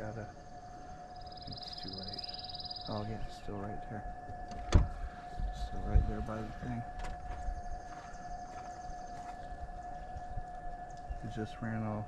gotta. It's too late. Oh yeah, it's still right there. Still right there by the thing. It just ran off.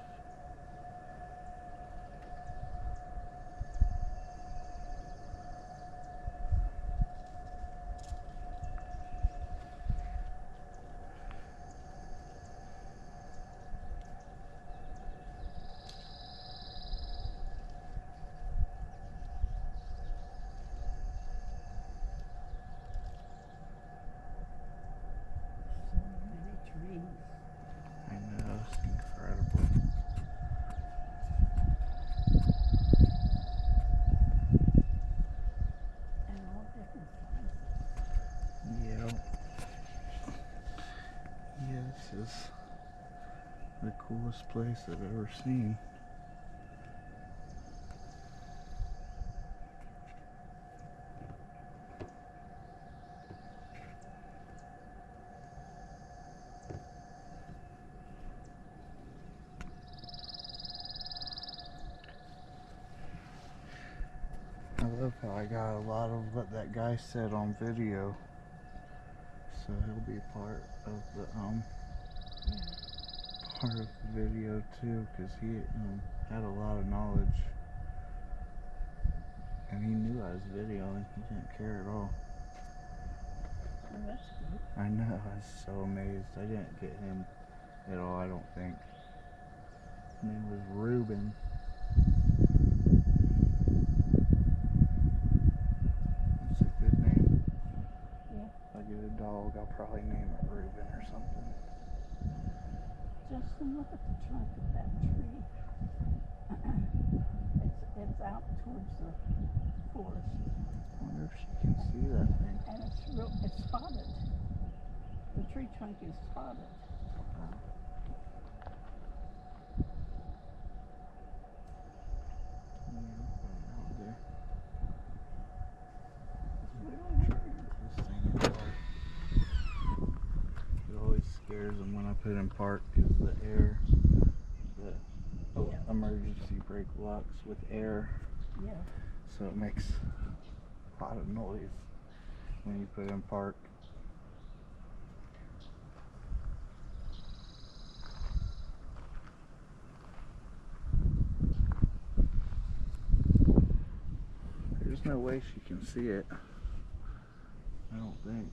I know, it's incredible. And all different sizes. Yep. Yeah, this is the coolest place I've ever seen. I love how I got a lot of what that guy said on video. So he'll be part of the part of the video too, because he had a lot of knowledge, and he knew I was videoing. He didn't care at all. Oh, that's good. I know. I was so amazed. I didn't get him at all. I don't think. His name was Ruben. That's a good name. Yeah. If I get a dog, I'll probably name it Ruben or something. Justin, look at the trunk of that tree. It's out towards the forest, I wonder if she can see that thing. and it's spotted. The tree trunk is spotted. This thing in park. It always scares them when I put in park because the air, the Yeah. emergency brake locks with air, Yeah. so it makes a lot of noise when you put in park. There's no way she can see it. I don't think.